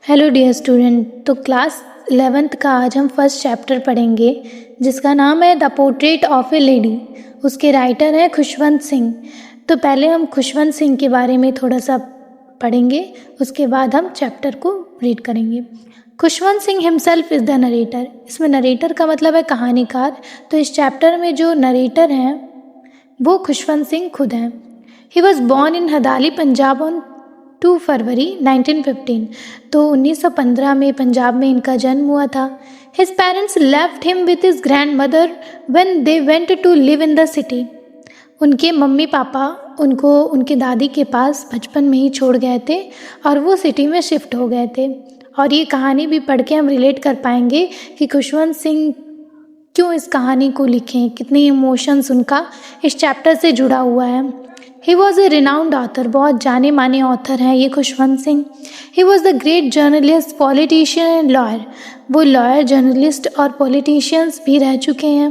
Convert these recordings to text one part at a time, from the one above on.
Hello dear student. तो class 11th का आज हम फर्स्ट चैप्टर पढ़ेंगे जिसका नाम है the portrait of a lady. उसके राइटर हैं खुशवंत सिंह। तो पहले हम खुशवंत सिंह के बारे में थोड़ा सा पढ़ेंगे, उसके बाद हम चैप्टर को रीड करेंगे। Khushwant Singh himself is the narrator. इसमें नरेटर का मतलब है कहानीकार। तो इस चैप्टर में जो नरेटर हैं वो खुशवंत सिंह खुद हैं। He was born in Hadali Punjab on 2 February 1915। तो 1915 में पंजाब में इनका जन्म हुआ था। His parents left him with his grandmother when they went to live in the city. उनके मम्मी पापा उनको उनके दादी के पास बचपन में ही छोड़ गए थे और वो सिटी में शिफ्ट हो गए थे। और ये कहानी भी पढ़ के हम रिलेट कर पाएंगे कि खुशवंत सिंह क्यों इस कहानी को लिखें, कितने इमोशंस उनका इस चैप्टर से जुड़ा हुआ है। He was a renowned author, बहुत जाने माने ऑथर हैं ये Khushwant Singh. He was the great journalist, politician and lawyer. वो लॉयर, जर्नलिस्ट और पॉलिटिशियंस भी रह चुके हैं।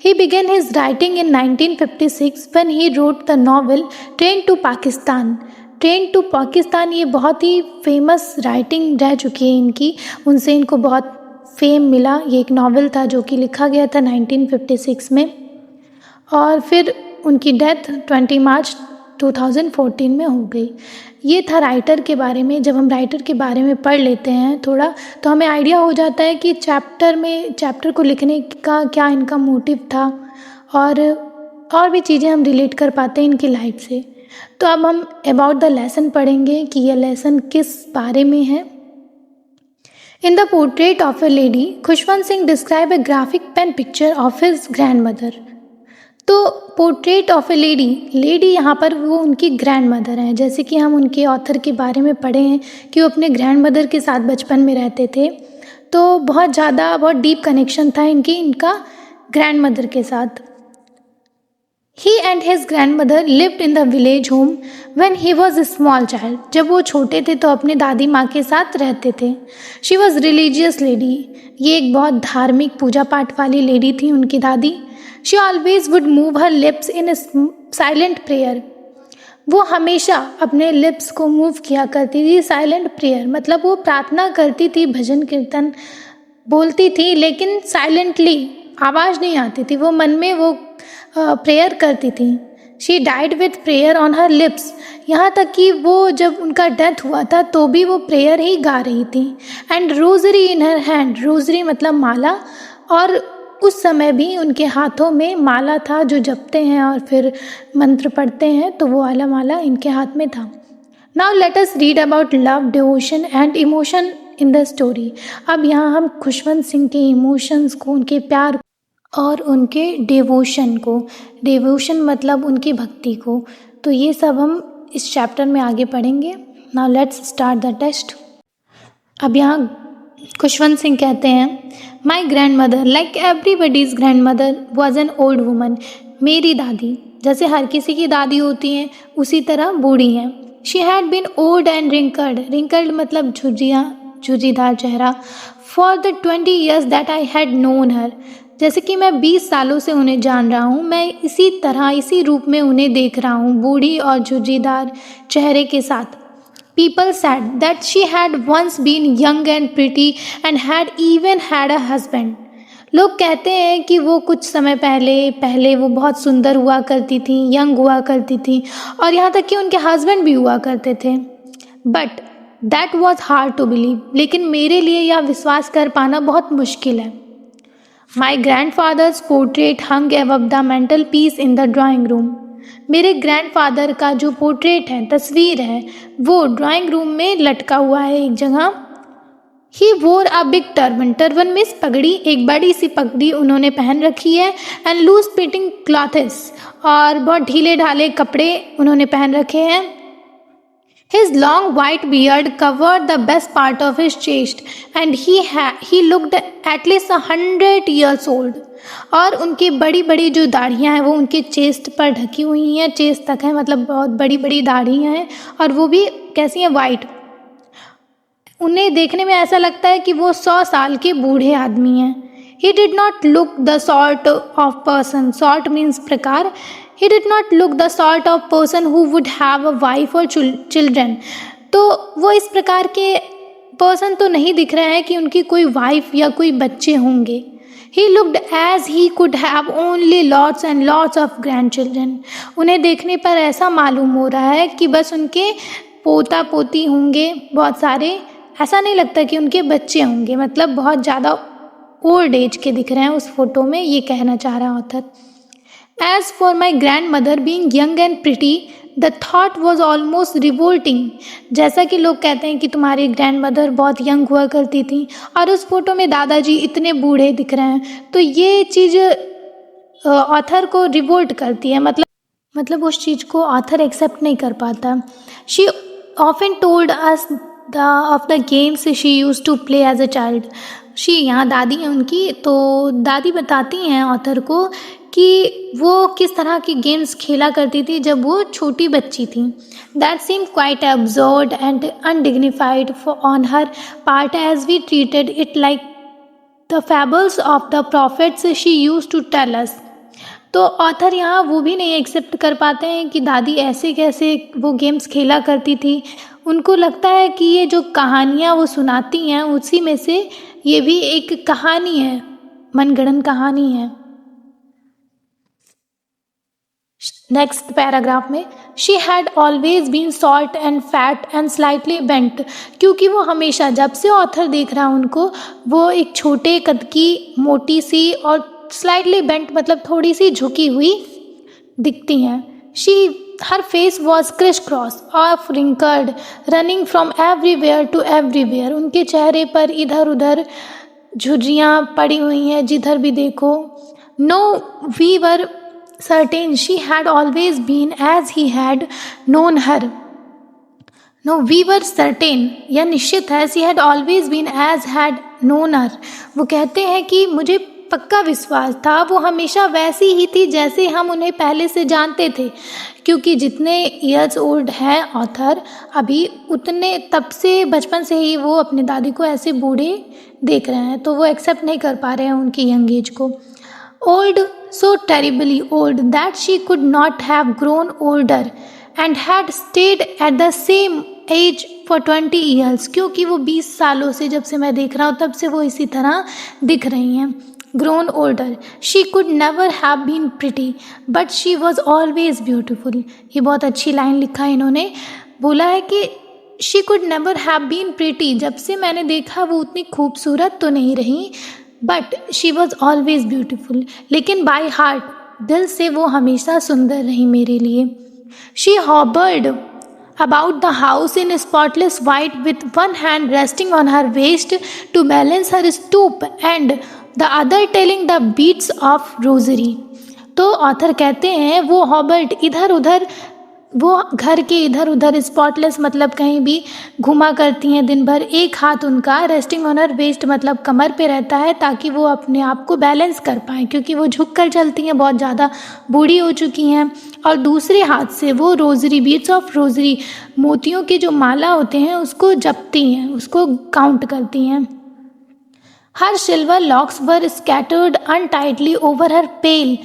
He began his writing in 1956 when he wrote the novel train to Pakistan. Train to Pakistan ये बहुत ही फेमस राइटिंग रह चुकी है इनकी, उनसे इनको बहुत फेम मिला। ये एक नावल था जो कि लिखा गया था 1956 में और फिर उनकी डेथ 20 मार्च 2014 में हो गई। ये था राइटर के बारे में। जब हम राइटर के बारे में पढ़ लेते हैं थोड़ा तो हमें आइडिया हो जाता है कि चैप्टर को लिखने का क्या इनका मोटिव था और भी चीज़ें हम रिलेट कर पाते हैं इनकी लाइफ से। तो अब हम अबाउट द लेसन पढ़ेंगे कि यह लेसन किस बारे में है। In the portrait of a lady, Khushwant Singh describe a graphic pen picture of his grandmother. तो पोर्ट्रेट ऑफ ए लेडी यहाँ पर वो उनकी ग्रैंड मदर हैं। जैसे कि हम उनके ऑथर के बारे में पढ़े हैं कि वो अपने ग्रैंड मदर के साथ बचपन में रहते थे, तो बहुत डीप कनेक्शन था इनका ग्रैंड मदर के साथ। He and his grandmother lived in the village home when he was a small child. जब वो छोटे थे तो अपने दादी माँ के साथ रहते थे। She was religious lady. ये एक बहुत धार्मिक पूजा पाठ वाली लेडी थी उनकी दादी। She always would move her lips in a silent prayer. वो हमेशा अपने लिप्स को मूव किया करती थी। साइलेंट प्रेयर मतलब वो प्रार्थना करती थी, भजन कीर्तन बोलती थी, लेकिन साइलेंटली, आवाज़ नहीं आती थी, वो मन में वो प्रेयर करती थी। She died with prayer on her lips. यहाँ तक कि वो जब उनका डेथ हुआ था तो भी वो प्रेयर ही गा रही थी। And rosary in her hand. Rosary मतलब माला, और उस समय भी उनके हाथों में माला था जो जपते हैं और फिर मंत्र पढ़ते हैं, तो वो वाला माला इनके हाथ में था। Now let us read about love, devotion and emotion in the story. अब यहाँ हम खुशवंत सिंह के इमोशंस को, उनके प्यार और उनके डिवोशन मतलब उनकी भक्ति को, तो ये सब हम इस चैप्टर में आगे पढ़ेंगे। Now let's start the test. अब यहाँ खुशवंत सिंह कहते हैं, my grandmother like everybody's grandmother was an old woman. मेरी दादी जैसे हर किसी की दादी होती हैं उसी तरह बूढ़ी हैं। She had been old and wrinkled मतलब झुर्रीदार चेहरा। For the 20 years that I had known her. जैसे कि मैं 20 सालों से उन्हें जान रहा हूँ, मैं इसी रूप में उन्हें देख रहा हूँ, बूढ़ी और झुर्रीदार चेहरे के साथ। People said that she had once been young and pretty and had even had a husband. लोग कहते हैं कि वो कुछ समय पहले वो बहुत सुंदर हुआ करती थी, यंग हुआ करती थी और यहाँ तक कि उनके हस्बैंड भी हुआ करते थे। But that was hard to believe. लेकिन मेरे लिए यह विश्वास कर पाना बहुत मुश्किल है। My grandfather's portrait hung above the mantelpiece in the drawing room. मेरे ग्रैंडफादर का जो पोर्ट्रेट है, तस्वीर है, वो ड्राइंग रूम में लटका हुआ है एक जगह। ही वोर अ बिग टर्बन मीन्स पगड़ी, एक बड़ी सी पगड़ी उन्होंने पहन रखी है। एंड लूज फिटिंग क्लॉथ्स, और बहुत ढीले ढाले कपड़े उन्होंने पहन रखे हैं। His long white beard covered the best part of his chest and he looked at least 100 years old. और उनकी बड़ी बड़ी जो दाढ़ियाँ हैं वो उनके चेस्ट पर ढकी हुई हैं, चेस्ट तक है, मतलब बहुत बड़ी बड़ी दाढ़ियाँ हैं और वो भी कैसी हैं, वाइट। उन्हें देखने में ऐसा लगता है कि वो 100 साल के बूढ़े आदमी हैं। He did not look the sort of person, sort means प्रकार। He did not look the sort of person who would have a wife और चिल्ड्रन। तो वो इस प्रकार के पर्सन तो नहीं दिख रहा है कि उनकी कोई वाइफ या कोई बच्चे होंगे। He looked as he could have only lots and lots of grandchildren. उन्हें देखने पर ऐसा मालूम हो रहा है कि बस उनके पोता पोती होंगे बहुत सारे, ऐसा नहीं लगता कि उनके बच्चे होंगे, मतलब बहुत ज़्यादा ओल्ड एज के दिख रहे हैं उस फोटो में, ये कहना चाह रहा author. As for my grandmother being young and pretty, the thought was almost revolting. जैसा कि लोग कहते हैं कि तुम्हारी ग्रैंडमदर बहुत यंग हुआ करती थी और उस फोटो में दादाजी इतने बूढ़े दिख रहे हैं, तो ये चीज़ ऑथर को रिवोल्ट करती है, मतलब उस चीज़ को ऑथर एक्सेप्ट नहीं कर पाता। She often told us of the games she use to play as a child. यहाँ दादी हैं उनकी, तो दादी बताती हैं ऑथर को कि वो किस तरह की गेम्स खेला करती थी जब वो छोटी बच्ची थी। That seem quite absurd and undignified on her part as we treated it like the fables of the prophets she use to tell us. तो ऑथर यहाँ वो भी नहीं एक्सेप्ट कर पाते हैं कि दादी ऐसे कैसे वो गेम्स खेला करती थी। उनको लगता है कि ये जो कहानियाँ वो सुनाती हैं उसी में से ये भी एक कहानी है, मनगढ़ंत कहानी है। नेक्स्ट पैराग्राफ में she had always been short and fat and slightly bent, क्योंकि वो हमेशा, जब से ऑथर देख रहा उनको, वो एक छोटे कद की, मोटी सी और स्लाइटली बेंट मतलब थोड़ी सी झुकी हुई दिखती हैं। हर face was criss cross of wrinkles running from everywhere to everywhere. उनके चेहरे पर इधर उधर झुर्रियाँ पड़ी हुई हैं जिधर भी देखो। No we were certain she had always been as he had known her. No, we were certain, यह निश्चित है, she had always been as had known her. वो कहते हैं कि मुझे पक्का विश्वास था वो हमेशा वैसी ही थी जैसे हम उन्हें पहले से जानते थे, क्योंकि जितने ईयर्स ओल्ड है ऑथर अभी, उतने तब से बचपन से ही वो अपने दादी को ऐसे बूढ़े देख रहे हैं, तो वो एक्सेप्ट नहीं कर पा रहे हैं उनकी यंग एज को। Old, so terribly old that she could not have grown older and had stayed at the same age for 20 years. क्योंकि वो 20 सालों से, जब से मैं देख रहा हूँ तब से वो इसी तरह दिख रही हैं। Grown older. She could never have been pretty, but she was always beautiful. ये बहुत अच्छी लाइन लिखा है इन्होंने, बोला है कि she could never have been pretty, जब से मैंने देखा वो उतनी खूबसूरत तो नहीं रही, but she was always beautiful, लेकिन बाई हार्ट, दिल से वो हमेशा सुंदर रही मेरे लिए। She hobbled about the house in spotless white with one hand resting on her waist to balance her stoop and the other telling the beads of rosary. तो ऑथर कहते हैं वो हॉबर्ड, इधर उधर, वो घर के इधर उधर, स्पॉटलेस मतलब कहीं भी घुमा करती हैं दिन भर। एक हाथ उनका रेस्टिंग ऑन हर वेस्ट मतलब कमर पे रहता है ताकि वो अपने आप को बैलेंस कर पाएँ, क्योंकि वो झुक कर चलती हैं, बहुत ज़्यादा बूढ़ी हो चुकी हैं। और दूसरे हाथ से वो रोजरी, बीट्स ऑफ रोजरी, मोतियों के जो माला होते हैं उसको जपती हैं, उसको काउंट करती हैं। Her silver locks were scattered untidily over her pale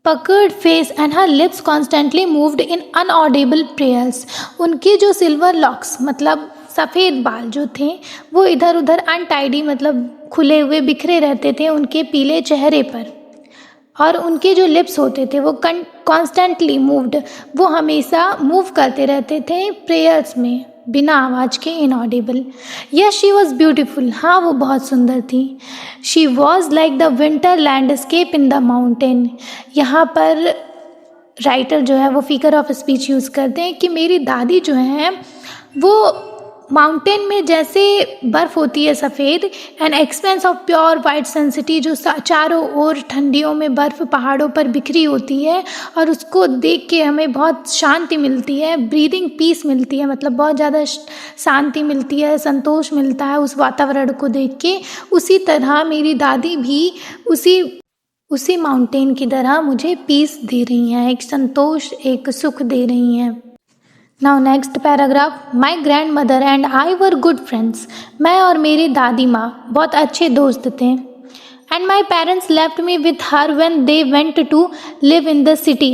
puckered face and her lips constantly moved in unaudible prayers. उनके जो सिल्वर लॉक्स मतलब सफ़ेद बाल जो थे वो इधर उधर अनटाइडी मतलब खुले हुए बिखरे रहते थे उनके पीले चेहरे पर, और उनके जो लिप्स होते थे वो कॉन्स्टेंटली मूव्ड, वो हमेशा मूव करते रहते थे प्रेयर्स में, बिना आवाज़ के, inaudible. Yes she was beautiful, हाँ वो बहुत सुंदर थी। She was like the winter landscape in the mountain. यहाँ पर राइटर जो है वो फिगर ऑफ स्पीच यूज़ करते हैं कि मेरी दादी जो है वो माउंटेन में जैसे बर्फ़ होती है सफ़ेद, and expense of pure white Sun City, जो चारों ओर ठंडियों में बर्फ़ पहाड़ों पर बिखरी होती है और उसको देख के हमें बहुत शांति मिलती है, ब्रीदिंग पीस मिलती है, मतलब बहुत ज़्यादा शांति मिलती है, संतोष मिलता है उस वातावरण को देख के। उसी तरह मेरी दादी भी उसी माउंटेन की तरह मुझे पीस दे रही हैं, एक संतोष, एक सुख दे रही हैं। Now next paragraph, my grandmother and I were good friends. मैं और मेरी दादी माँ बहुत अच्छे दोस्त थे। And my parents left me with her when they went to live in the city.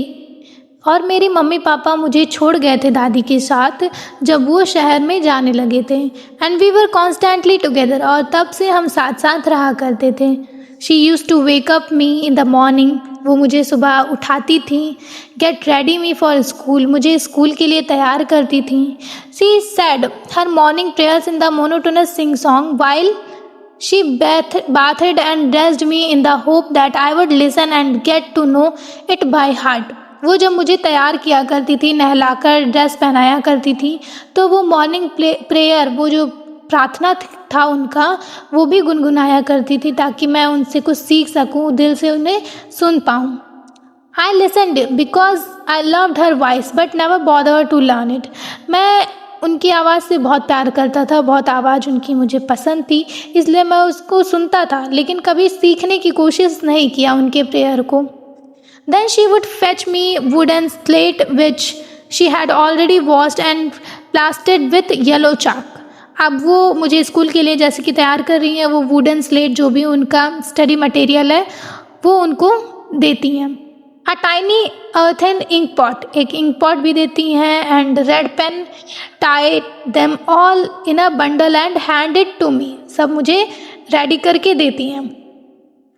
और मेरी मम्मी पापा मुझे छोड़ गए थे दादी के साथ जब वो शहर में जाने लगे थे। And we were constantly together, और तब से हम साथ साथ रहा करते थे। She use to wake up me in the morning, वो मुझे सुबह उठाती थी। Get ready me for school, मुझे स्कूल के लिए तैयार करती थी। She said her morning prayers in the monotonous sing song while she bathed and dressed me in the hope that I would listen and get to know it by heart. वो जब मुझे तैयार किया करती थी, नहलाकर ड्रेस पहनाया करती थी, तो वो मॉर्निंग प्रेयर, वो जो प्रार्थना था उनका, वो भी गुनगुनाया करती थी ताकि मैं उनसे कुछ सीख सकूं, दिल से उन्हें सुन पाऊं। I listened because I loved her voice but never bothered to learn it. मैं उनकी आवाज़ से बहुत प्यार करता था, बहुत आवाज़ उनकी मुझे पसंद थी, इसलिए मैं उसको सुनता था, लेकिन कभी सीखने की कोशिश नहीं किया उनके प्रेयर को। Then she would fetch me wooden slate which she had already washed and plastered with yellow chalk. अब वो मुझे स्कूल के लिए जैसे कि तैयार कर रही हैं, वो वुडन स्लेट जो भी उनका स्टडी मटेरियल है वो उनको देती हैं। A tiny earthen ink pot, एक इंक पॉट भी देती हैं, and red pen, tie them all in a bundle and hand it to me, सब मुझे रेडी करके देती हैं।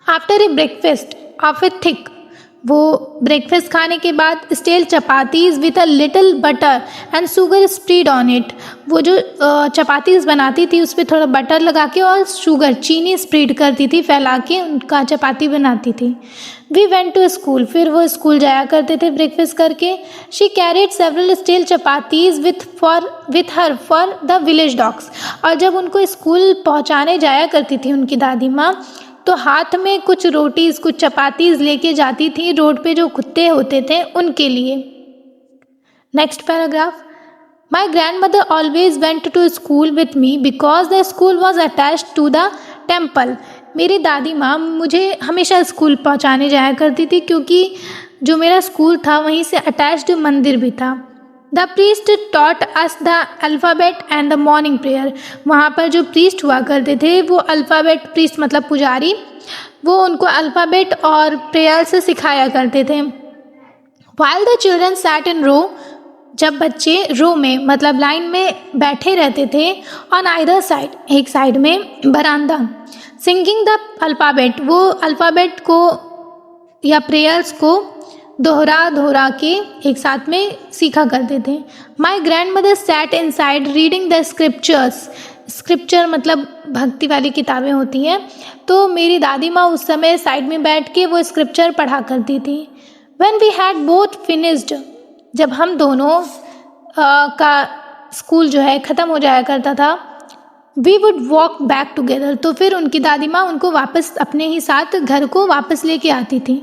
After a breakfast of a thick, वो ब्रेकफास्ट खाने के बाद stale chapatis with a little butter and sugar spread on it, वो जो चपातीज बनाती थी उस पर थोड़ा बटर लगा के और शुगर, चीनी स्प्रेड करती थी, फैला के उनका चपाती बनाती थी। वी वेंट टू स्कूल, फिर वो स्कूल जाया करते थे ब्रेकफास्ट करके। She carried several stale chapatis with her for the village dogs, और जब उनको स्कूल पहुँचाने जाया करती थी उनकी दादी माँ, तो हाथ में कुछ रोटीज़, कुछ चपातीज़ लेके जाती थी रोड पे जो कुत्ते होते थे उनके लिए। Next paragraph. My grandmother always went to school with me because the school was attached to the temple. मेरी दादी माँ मुझे हमेशा स्कूल पहुँचाने जाया करती थी क्योंकि जो मेरा स्कूल था वहीं से अटैच्ड मंदिर भी था। The priest taught us the alphabet and the morning prayer, वहाँ पर जो प्रीस्ट हुआ करते थे वो अल्फ़ाबेट, प्रीस्ट मतलब पुजारी, वो उनको अल्फ़ाबेट और प्रेयर से सिखाया करते थे। While the children sat in row, जब बच्चे रो में मतलब लाइन में बैठे रहते थे, ऑन आइदर साइड, एक साइड में बरामदा, सिंगिंग द अल्फ़ाबेट, वो अल्फ़ाबेट को या प्रेयर्स को दोहरा के एक साथ में सीखा करते थे। My grand mother sat in side reading the scriptures, scripture मतलब भक्ति वाली किताबें होती हैं, तो मेरी दादी माँ उस समय साइड में बैठ के वो स्क्रिप्चर पढ़ा करती थी। When we had both finished, जब हम दोनों का स्कूल जो है ख़त्म हो जाया करता था, we would walk back together, तो फिर उनकी दादी माँ उनको वापस अपने ही साथ घर को वापस लेके आती थी।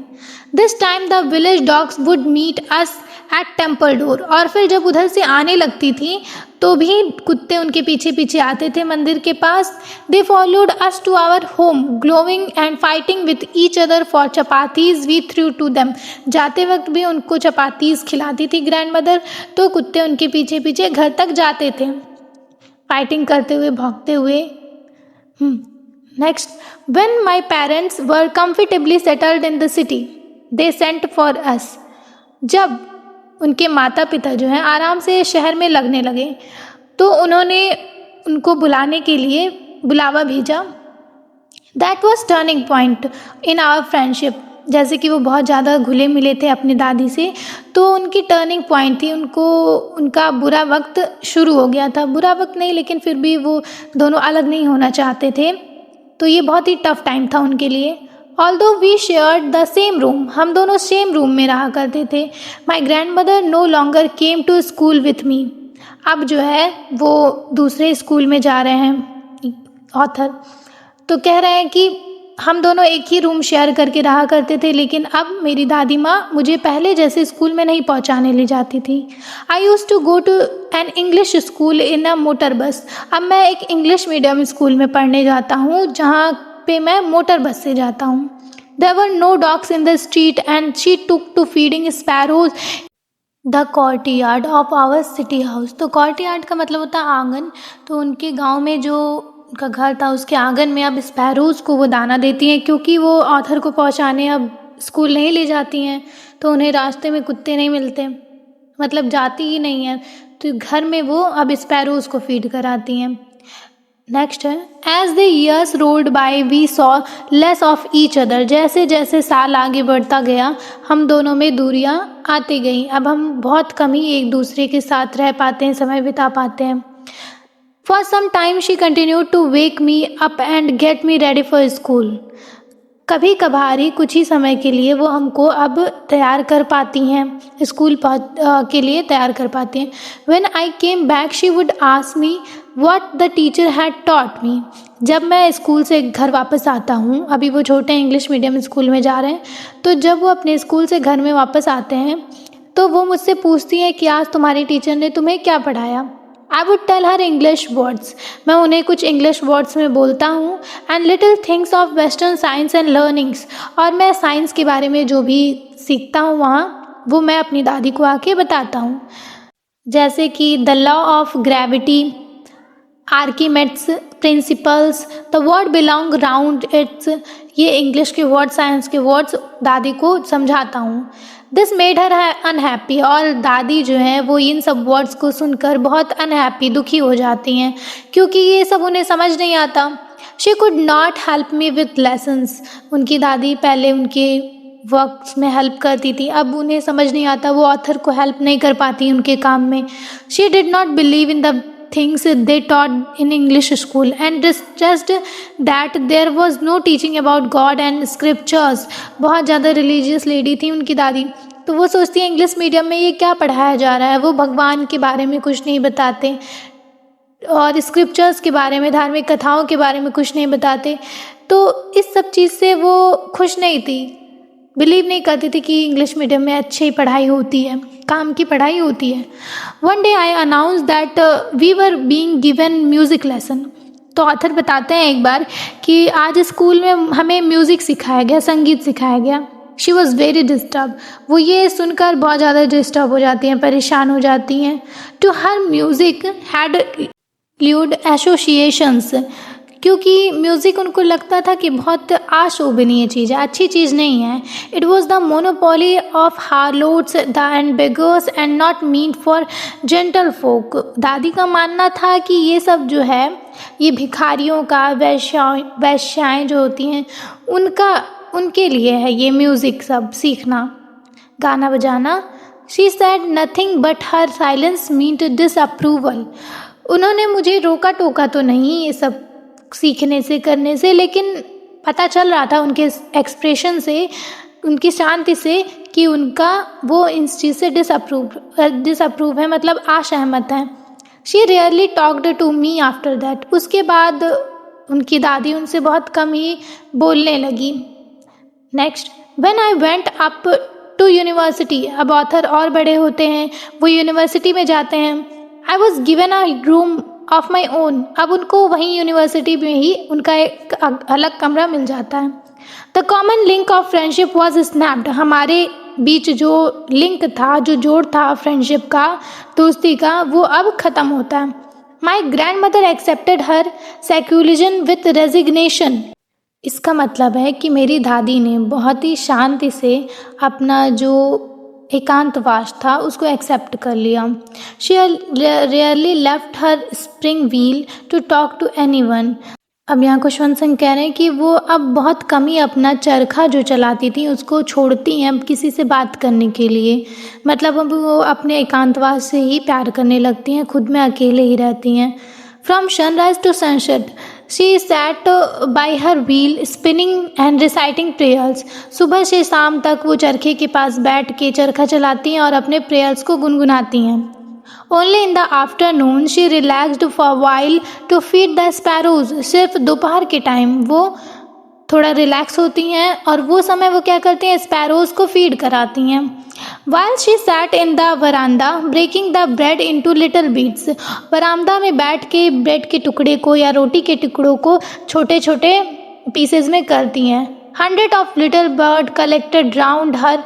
This time the village dogs would meet us at temple door, और फिर जब उधर से आने लगती थी तो भी कुत्ते उनके पीछे पीछे आते थे मंदिर के पास। They followed us to our home growling and fighting with each other for chapatis we threw to them, जाते वक्त भी उनको चपातीज खिलाती थी ग्रैंड मदर, तो कुत्ते उनके पीछे पीछे घर तक जाते थे फाइटिंग करते हुए, भौंकते हुए। Next, when my parents were comfortably settled in the city they sent for us, जब उनके माता पिता जो हैं आराम से शहर में लगने लगे तो उन्होंने उनको बुलाने के लिए बुलावा भेजा। That was turning point in our friendship, जैसे कि वो बहुत ज़्यादा घुले मिले थे अपनी दादी से, तो उनकी टर्निंग पॉइंट थी, उनका बुरा वक्त शुरू हो गया था। बुरा वक्त नहीं, लेकिन फिर भी वो दोनों अलग नहीं होना चाहते थे, तो ये बहुत ही टफ टाइम था उनके लिए। Although we shared the same room, हम दोनों सेम रूम में रहा करते थे। My grandmother no longer came to school with me, अब जो है वो दूसरे स्कूल में जा रहे हैं ऑथर, तो कह रहे हैं कि हम दोनों एक ही रूम शेयर करके रहा करते थे, लेकिन अब मेरी दादी माँ मुझे पहले जैसे स्कूल में नहीं पहुँचाने ले जाती थी। I use to go to an English school in a motor bus, अब मैं एक इंग्लिश मीडियम स्कूल में पढ़ने जाता हूँ जहाँ पे मैं मोटर बस से जाता हूँ। There were no dogs in the street and she took to feeding sparrows the courtyard of our city house, तो कोर्टयार्ड का मतलब होता है आंगन, तो उनके गांव में जो उनका घर था उसके आंगन में अब स्पैरोज़ को वो दाना देती हैं, क्योंकि वो ऑथर को पहुंचाने अब स्कूल नहीं ले जाती हैं तो उन्हें रास्ते में कुत्ते नहीं मिलते, मतलब जाती ही नहीं है, तो घर में वो अब स्पैरोज़ को फीड कराती हैं। नेक्स्ट है, as the years rolled by we saw less of each other. जैसे जैसे साल आगे बढ़ता गया हम दोनों में दूरियां आती गई। अब हम बहुत कम ही एक दूसरे के साथ रह पाते हैं, समय बिता पाते हैं। For some time she continued to wake me up and get me ready for school. कभी कभार ही कुछ ही समय के लिए वो हमको अब तैयार कर पाती हैं, स्कूल के लिए तैयार कर पाती हैं। When I came back she would ask me what the teacher had taught me. जब मैं स्कूल से घर वापस आता हूँ, अभी वो छोटे इंग्लिश मीडियम स्कूल में जा रहे हैं, तो जब वो अपने स्कूल से घर में वापस आते हैं तो वो मुझसे पूछती हैं कि आज तुम्हारी टीचर ने तुम्हें क्या पढ़ाया। I would tell her English words. मैं उन्हें कुछ इंग्लिश वर्ड्स में बोलता हूँ। And little things of western science and learnings. और मैं साइंस के बारे में जो भी सीखता हूँ वहाँ, वो मैं अपनी दादी को आके बताता हूँ, जैसे कि the law of gravity, Archimedes principles, the word belong round its. ये इंग्लिश के वर्ड, साइंस के वर्ड्स दादी को समझाता हूँ। This made her unhappy. और दादी जो है वो इन सब वर्ड्स को सुनकर बहुत अनहैप्पी, दुखी हो जाती हैं, क्योंकि ये सब उन्हें समझ नहीं आता। She could not help me with lessons. उनकी दादी पहले उनके वर्क्स में हेल्प करती थी, अब उन्हें समझ नहीं आता, वो ऑथर को हेल्प नहीं कर पाती उनके काम में। She did not believe in the things they taught in English school and just that there was no teaching about God and scriptures। बहुत ज़्यादा रिलीजियस लेडी थी उनकी दादी, तो वो सोचती है इंग्लिश मीडियम में ये क्या पढ़ाया जा रहा है, वो भगवान के बारे में कुछ नहीं बताते और स्क्रिप्चर्स के बारे में, धार्मिक कथाओं के बारे में कुछ नहीं बताते। तो इस सब चीज़ से वो खुश नहीं थी, बिलीव नहीं करती थी कि इंग्लिश मीडियम में अच्छी पढ़ाई होती है, काम की पढ़ाई होती है। One day I announce that we were being given music lesson. तो ऑथर बताते हैं एक बार कि आज स्कूल में हमें म्यूज़िक सिखाया गया, संगीत सिखाया गया। She was very disturb. वो ये सुनकर बहुत ज़्यादा डिस्टर्ब हो जाती हैं, परेशान हो जाती हैं। To her music had lewd associations. क्योंकि म्यूज़िक उनको लगता था कि बहुत अशोभनीय चीज़ है, अच्छी चीज़ नहीं है। It was the monopoly of harlots the and beggars and not mean for gentle folk. दादी का मानना था कि ये सब जो है, ये भिखारियों का, वैश्याएँ जो होती हैं उनके लिए है ये म्यूज़िक सब सीखना, गाना बजाना। She said nothing but her silence meant disapproval. उन्होंने मुझे रोका टोका तो नहीं ये सब सीखने से, करने से, लेकिन पता चल रहा था उनके एक्सप्रेशन से, उनकी शांति से, कि उनका वो इस चीज़ से डिसअप्रूव है, मतलब असहमत है। She rarely talked to me after that. उसके बाद उनकी दादी उनसे बहुत कम ही बोलने लगी। Next, when I went up to university. अब ऑथर और बड़े होते हैं, वो यूनिवर्सिटी में जाते हैं। I was given a room of my own. अब उनको वहीं यूनिवर्सिटी में ही उनका एक अलग कमरा मिल जाता है। The common link of friendship was snapped. हमारे बीच जो लिंक था, जो जोड़ था फ्रेंडशिप का, दोस्ती का, वो अब ख़त्म होता है। My grand mother accepted her secularism with resignation. इसका मतलब है कि मेरी दादी ने बहुत ही शांति से अपना जो एकांतवास था उसको एक्सेप्ट कर लिया। She rarely left her spring wheel to talk to anyone. अब यहाँ खुशवंत सिंह कह रहे हैं कि वो अब बहुत कम ही अपना चरखा जो चलाती थी उसको छोड़ती हैं अब किसी से बात करने के लिए। मतलब अब वो अपने एकांतवास से ही प्यार करने लगती हैं, खुद में अकेले ही रहती हैं। From sunrise to sunset she sat by her wheel spinning and reciting prayers. सुबह से शाम तक वो चरखे के पास बैठ के चरखा चलाती हैं और अपने प्रेयर्स को गुनगुनाती हैं। Only in the afternoon she relaxed for while to feed the sparrows. सिर्फ दोपहर के टाइम वो थोड़ा रिलैक्स होती हैं और वो समय वो क्या करती हैं, स्पैरोज को फीड कराती हैं। While she sat in the veranda breaking the bread into little bits. Veranda में बैठ के ब्रेड के टुकड़े को या रोटी के टुकड़ों को छोटे छोटे पीसेज में करती हैं। 100 of little bird collected round her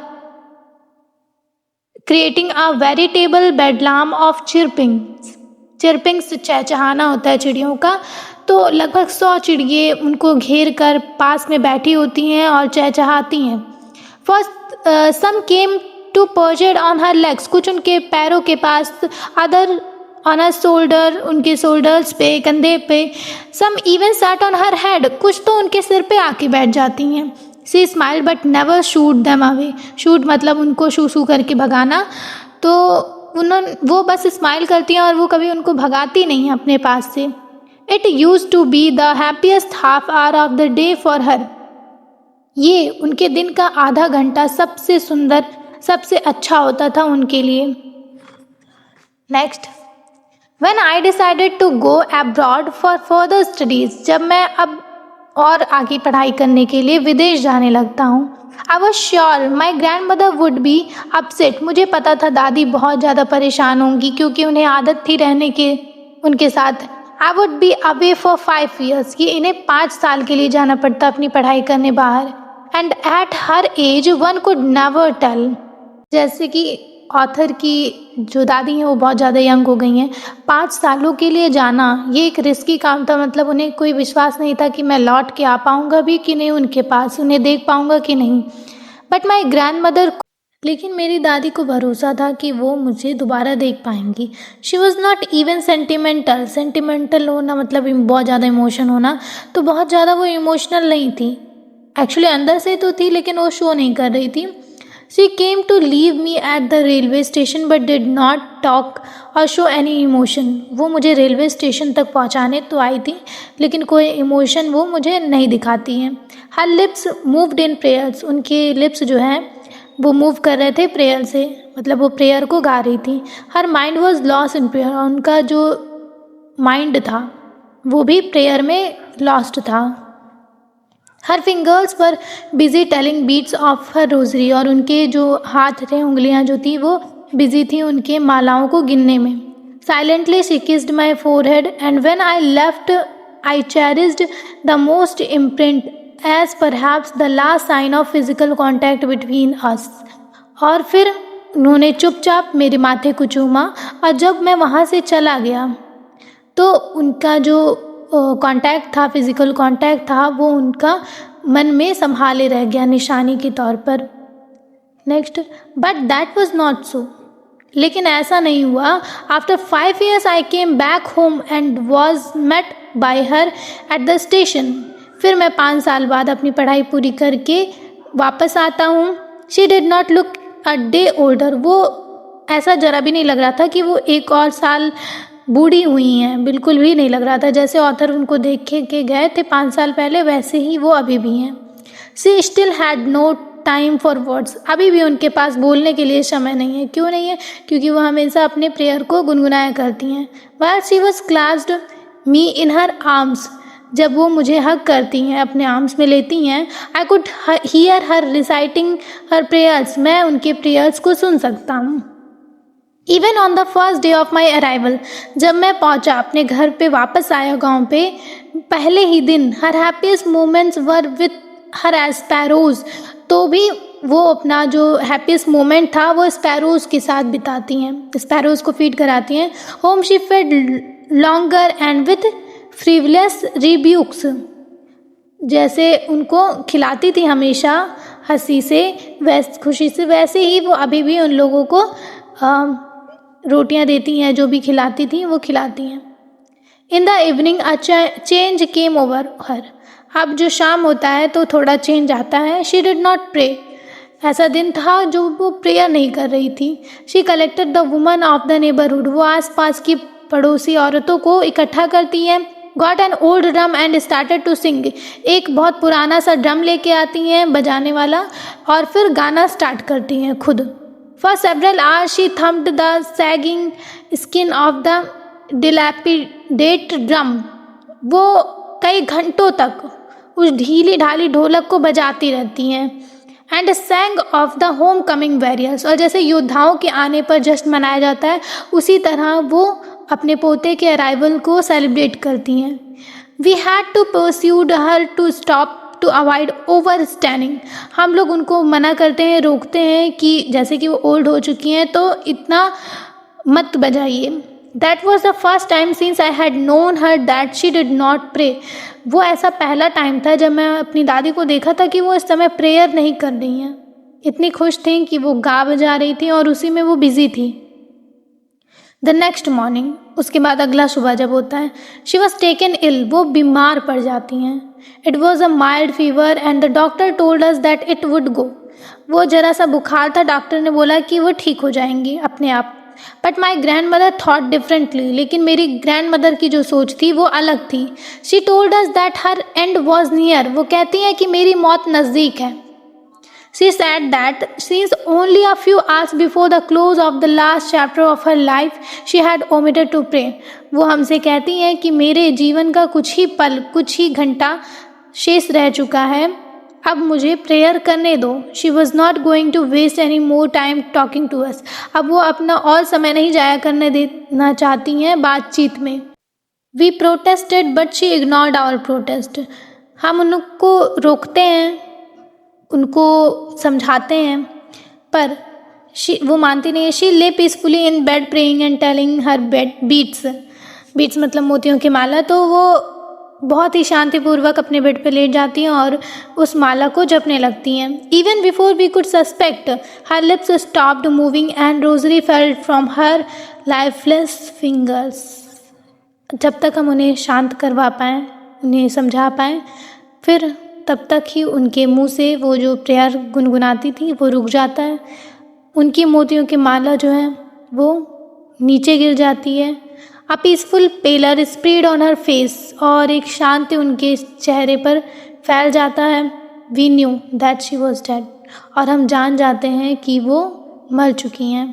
creating a veritable bedlam of chirpings चहचहाना होता है चिड़ियों का। तो लगभग 100 चिड़िए उनको घेर कर पास में बैठी होती हैं और चहचहाती हैं। First some came to perched on her legs, कुछ उनके पैरों के पास, अदर ऑन हर शोल्डर, उनके शोल्डर्स पे, कंधे पे, some even sat on her head, कुछ तो उनके सिर पे आके बैठ जाती हैं। She smiled but never shoot them away, shoot मतलब उनको शू शू करके भगाना, तो वो बस स्माइल करती हैं और वो कभी उनको भगाती नहीं हैं अपने पास से। It use to be the happiest half hour of the day for her, ये उनके दिन का आधा घंटा सबसे सुंदर, सबसे अच्छा होता था उनके लिए। Next, when I decided to go abroad for further studies, जब मैं अब और आगे पढ़ाई करने के लिए विदेश जाने लगता हूँ, I was sure my grand mother would be upset, मुझे पता था दादी बहुत ज़्यादा परेशान होंगी क्योंकि उन्हें आदत थी रहने के उनके साथ। I would be away for 5 years, ये इन्हें 5 साल के लिए जाना पड़ता अपनी पढ़ाई करने बाहर। And at her age one could never tell, जैसे कि ऑथर की जो दादी हैं वो बहुत ज़्यादा यंग हो गई हैं, 5 सालों के लिए जाना ये एक रिस्की काम था, मतलब उन्हें कोई विश्वास नहीं था कि मैं लौट के आ पाऊँगा भी कि नहीं उनके पास, उन्हें देख पाऊँगा कि नहीं। बट माई ग्रैंड मदर, लेकिन मेरी दादी को भरोसा था कि वो मुझे दोबारा देख पाएंगी। She was not even sentimental, sentimental होना मतलब बहुत ज़्यादा इमोशन होना, तो बहुत ज़्यादा वो इमोशनल नहीं थी, एक्चुअली अंदर से तो थी लेकिन वो शो नहीं कर रही थी। She came to leave me at the railway station but did not talk or show any emotion, वो मुझे रेलवे स्टेशन तक पहुंचाने तो आई थी लेकिन कोई इमोशन वो मुझे नहीं दिखाती हैं। हर लिप्स मूव्ड इन प्रेयर्स, उनके लिप्स जो हैं वो मूव कर रहे थे प्रेयर से, मतलब वो प्रेयर को गा रही थी। Her mind was lost in prayer, उनका जो माइंड था वो भी प्रेयर में लॉस्ट था। हर फिंगर्स पर busy telling beads of her rosary, और उनके जो हाथ थे, उंगलियां जो थी वो बिजी थी उनके मालाओं को गिनने में। Silently she kissed my forehead and when I left I cherished the most imprint as perhaps the last sign of physical contact between us, और फिर उन्होंने चुपचाप मेरे माथे को चूमा, और जब मैं वहाँ से चला गया तो उनका जो कांटेक्ट था, फिज़िकल कांटेक्ट था, वो उनका मन में संभाले रह गया निशानी के तौर पर। Next, but that was not so, लेकिन ऐसा नहीं हुआ। After 5 years I came back home and was met by her at the station, फिर मैं 5 साल बाद अपनी पढ़ाई पूरी करके वापस आता हूँ। She did not look a day older, वो ऐसा जरा भी नहीं लग रहा था कि वो एक और साल बूढ़ी हुई हैं, बिल्कुल भी नहीं लग रहा था। जैसे ऑथर उनको देख के गए थे 5 साल पहले, वैसे ही वो अभी भी हैं। She still had no time for words, अभी भी उनके पास बोलने के लिए समय नहीं है। क्यों नहीं है? क्योंकि वो हमेशा अपने प्रेयर को गुनगुनाया करती हैं। While she was classed me in her arms, जब वो मुझे हग करती हैं, अपने आर्म्स में लेती हैं, I could hear her reciting her prayers, मैं उनके प्रेयर्स को सुन सकता हूँ। Even on the first day of my arrival, जब मैं पहुँचा, अपने घर पे वापस आया गांव पे, पहले ही दिन her happiest moments were with her sparrows, तो भी वो अपना जो हैप्पीएस्ट मोमेंट था वो स्पैरोज के साथ बिताती हैं, स्पैरोज को फीड कराती हैं। Home she fed longer and with frivolous rebukes, जैसे उनको खिलाती थी हमेशा हंसी से, खुशी से, वैसे ही वो अभी भी उन लोगों को रोटियां देती हैं, जो भी खिलाती थी वो खिलाती हैं। In the evening a change came over हर, अब जो शाम होता है तो थोड़ा चेंज आता है। शी डिड नॉट प्रे, ऐसा दिन था जो वो प्रेयर नहीं कर रही थी। She collected the woman of the neighbourhood, वो आसपास की पड़ोसी औरतों को इकट्ठा करती हैं। Got an old drum and started to sing, एक बहुत पुराना सा ड्रम लेके आती हैं बजाने वाला, और फिर गाना स्टार्ट करती हैं खुद। For several hours she thumped the sagging skin of the dilapidated drum, वो कई घंटों तक उस ढीली ढाली ढोलक को बजाती रहती हैं। And sang of the homecoming warriors, और जैसे योद्धाओं के आने पर जश्न मनाया जाता है उसी तरह वो अपने पोते के अराइवल को सेलिब्रेट करती हैं। We had to pursue her to stop to avoid over standing, हम लोग उनको मना करते हैं, रोकते हैं कि जैसे कि वो ओल्ड हो चुकी हैं तो इतना मत बजाइए। That was the first time since I had known her that she did not pray, वो ऐसा पहला टाइम था जब मैं अपनी दादी को देखा था कि वो इस समय प्रेयर नहीं कर रही हैं। इतनी खुश थी कि वो गा बजा रही थी और उसी में वो बिजी थी। द नेक्स्ट मॉर्निंग, उसके बाद अगला सुबह जब होता है, शी वॉज टेकन इल, वो बीमार पड़ जाती हैं। It was a mild fever and the doctor told us that it would go. वो जरा सा बुखार था, डॉक्टर ने बोला कि वो ठीक हो जाएंगी अपने आप। But my grand mother thought differently, लेकिन मेरी ग्रैंड मदर की जो सोच थी वो अलग थी। She told us that her and was near, वो कहती हैं कि मेरी मौत नज़दीक है। She said that since only a few hours before the close of the last chapter of her life, she had omitted to pray. वो हमसे कहती हैं कि मेरे जीवन का कुछ ही पल, कुछ ही घंटा शेष रह चुका है, अब मुझे प्रेयर करने दो। She was not going to waste any more time talking to us. अब वो अपना और समय नहीं जाया करने देना चाहती हैं बातचीत में। We protested but she ignored our protest. हम उनको रोकते हैं, उनको समझाते हैं, पर वो मानती नहीं है। She lay peacefully in bed praying and telling her bed beads मतलब मोतियों की माला। तो वो बहुत ही शांतिपूर्वक अपने बेड पे लेट जाती हैं और उस माला को जपने लगती हैं। Even before we could suspect her lips stopped moving and rosary felt from her lifeless fingers. जब तक हम उन्हें शांत करवा पाएँ, उन्हें समझा पाएँ, फिर तब तक ही उनके मुंह से वो जो प्रेयर गुनगुनाती थी वो रुक जाता है। उनकी मोतियों की माला जो है वो नीचे गिर जाती है। A peaceful pallor spread on her face, और एक शांति उनके चेहरे पर फैल जाता है। We knew that she was dead, और हम जान जाते हैं कि वो मर चुकी हैं।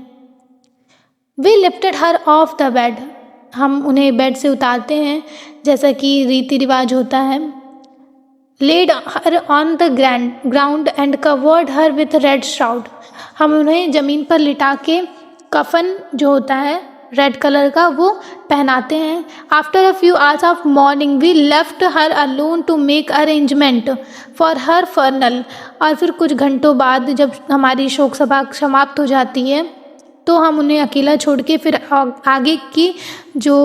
We lifted her off the bed, हम उन्हें बेड से उतारते हैं जैसा कि रीति रिवाज होता है। laid her on the ground and covered her with red shroud, हम उन्हें ज़मीन पर लिटा के कफन जो होता है रेड कलर का वो पहनाते हैं। After a few hours of mourning we left her alone to make arrangement for her funeral, और फिर कुछ घंटों बाद जब हमारी शोक सभा समाप्त हो जाती है तो हम उन्हें अकेला छोड़ के फिर आगे की जो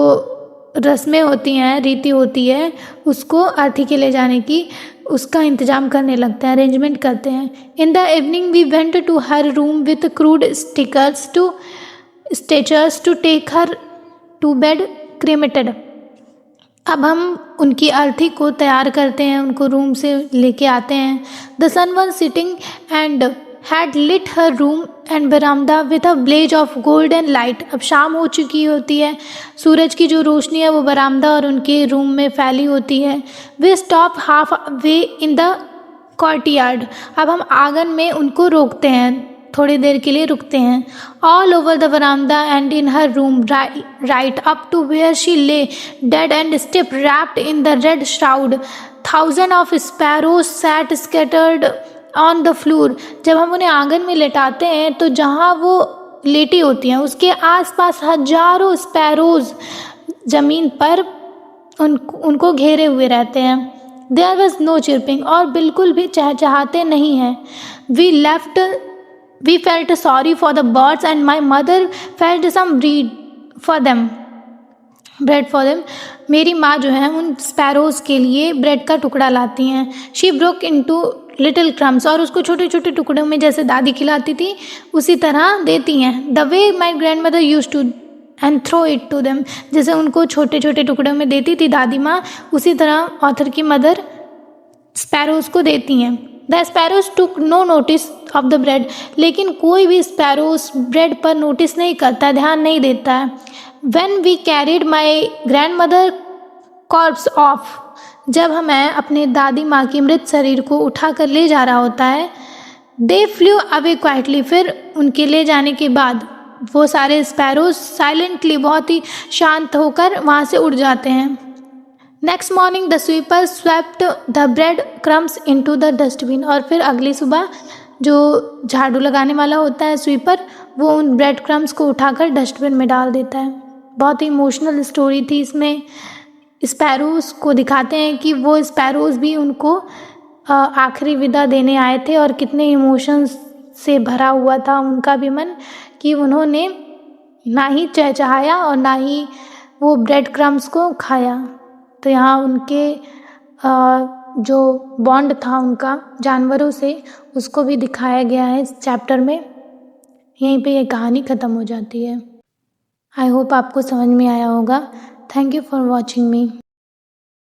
रस्में होती हैं, रीति होती है, उसको अर्थी के ले जाने की उसका इंतज़ाम करने लगते हैं, अरेंजमेंट करते हैं। In the evening we went to her room with crude stickers to stretchers to take her to be cremated. अब हम उनकी अर्थी को तैयार करते हैं, उनको रूम से लेके आते हैं। The sun was sitting and had lit her room and veranda with a blaze of golden light. अब शाम हो चुकी होती है, सूरज की जो रोशनी है वो बरामदा और उनके रूम में फैली होती है। We stop half way in the courtyard. अब हम आंगन में उनको रोकते हैं, थोड़ी देर के लिए रुकते हैं। All over the veranda and in her room, right up to where she lay dead and stiff, wrapped in the red shroud. Thousands of sparrows sat scattered on the floor. जब हम उन्हें आंगन में लेटाते हैं तो जहाँ वो लेटी होती हैं उसके आसपास हजारों स्पैरोज ज़मीन पर उनको घेरे हुए रहते हैं। देयर वॉज नो चिरपिंग, और बिल्कुल भी चहचहाते नहीं हैं। We felt sorry for the birds and my mother felt some bread for them. मेरी माँ जो है उन स्पैरोज़ के लिए ब्रेड का टुकड़ा लाती हैं। She broke into little crumbs, और उसको छोटे छोटे टुकड़ों में जैसे दादी खिलाती थी उसी तरह देती हैं। The way my grandmother use to and throw it to them, जैसे उनको छोटे छोटे टुकड़ों में देती थी दादी माँ, उसी तरह ऑथर की मदर स्पैरोज़ को देती हैं। The sparrows took no notice of the bread, लेकिन कोई भी स्पैरोज़ ब्रेड पर नोटिस नहीं करता, ध्यान नहीं देता है। When we carried my grandmother corpse off, जब हमें अपने दादी माँ की मृत शरीर को उठा कर ले जा रहा होता है, दे फ्लू अवे क्वाइटली, फिर उनके ले जाने के बाद वो सारे स्पैरोज साइलेंटली बहुत ही शांत होकर वहाँ से उड़ जाते हैं। Next morning the sweeper swept the bread crumbs into the dustbin, और फिर अगली सुबह जो झाड़ू लगाने वाला होता है स्वीपर, वो उन ब्रेड क्रम्स को उठाकर डस्टबिन में डाल देता है। बहुत ही इमोशनल स्टोरी थी। इसमें स्पैरोज़ को दिखाते हैं कि वो स्पैरोज़ भी उनको आखिरी विदा देने आए थे और कितने इमोशंस से भरा हुआ था उनका भी मन, कि उन्होंने ना ही चहचहाया और ना ही वो ब्रेड क्रम्स को खाया। तो यहाँ उनके जो बॉन्ड था उनका जानवरों से, उसको भी दिखाया गया है इस चैप्टर में। यहीं पे ये कहानी ख़त्म हो जाती है। आई होप आपको समझ में आया होगा। Thank you for watching me.